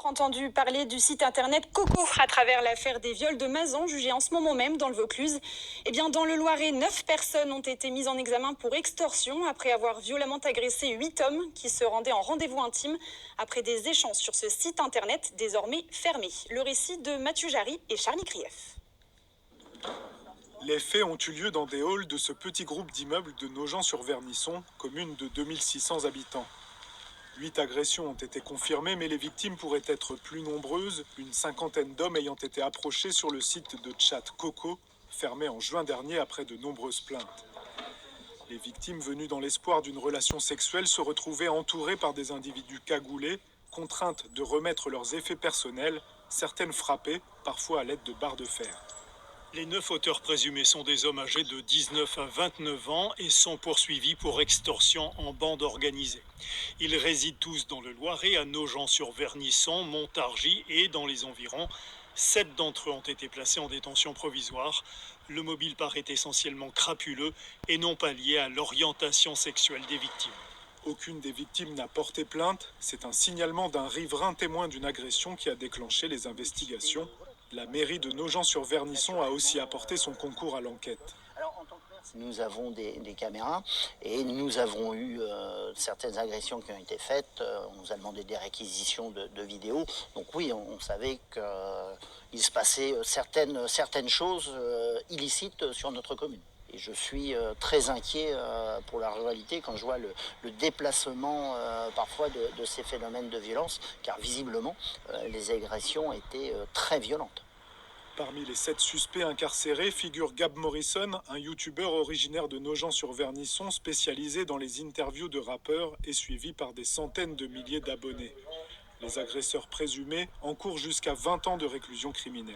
Entendu parler du site internet Coco à travers l'affaire des viols de Mazan jugée en ce moment même dans le Vaucluse. Eh bien, dans le Loiret, 9 personnes ont été mises en examen pour extorsion après avoir violemment agressé 8 hommes qui se rendaient en rendez-vous intime après des échanges sur ce site internet désormais fermé. Le récit de Mathieu Jarry et Charlie Krief. Les faits ont eu lieu dans des halls de ce petit groupe d'immeubles de Nogent-sur-Vernisson, commune de 2600 habitants. 8 agressions ont été confirmées, mais les victimes pourraient être plus nombreuses, une cinquantaine d'hommes ayant été approchés sur le site de chat Coco, fermé en juin dernier après de nombreuses plaintes. Les victimes venues dans l'espoir d'une relation sexuelle se retrouvaient entourées par des individus cagoulés, contraintes de remettre leurs effets personnels, certaines frappées, parfois à l'aide de barres de fer. Les 9 auteurs présumés sont des hommes âgés de 19 à 29 ans et sont poursuivis pour extorsion en bande organisée. Ils résident tous dans le Loiret, à Nogent-sur-Vernisson, Montargis et dans les environs. 7 d'entre eux ont été placés en détention provisoire. Le mobile paraît essentiellement crapuleux et non pas lié à l'orientation sexuelle des victimes. Aucune des victimes n'a porté plainte. C'est un signalement d'un riverain témoin d'une agression qui a déclenché les investigations. La mairie de Nogent-sur-Vernisson a aussi apporté son concours à l'enquête. Nous avons des caméras et nous avons eu certaines agressions qui ont été faites. On nous a demandé des réquisitions de vidéos. Donc oui, on savait qu'il se passait certaines choses illicites sur notre commune. Et je suis très inquiet pour la ruralité quand je vois le déplacement parfois de ces phénomènes de violence, car visiblement les agressions étaient très violentes. Parmi les 7 suspects incarcérés figure Gab Morrison, un youtubeur originaire de Nogent-sur-Vernisson spécialisé dans les interviews de rappeurs et suivi par des centaines de milliers d'abonnés. Les agresseurs présumés encourent jusqu'à 20 ans de réclusion criminelle.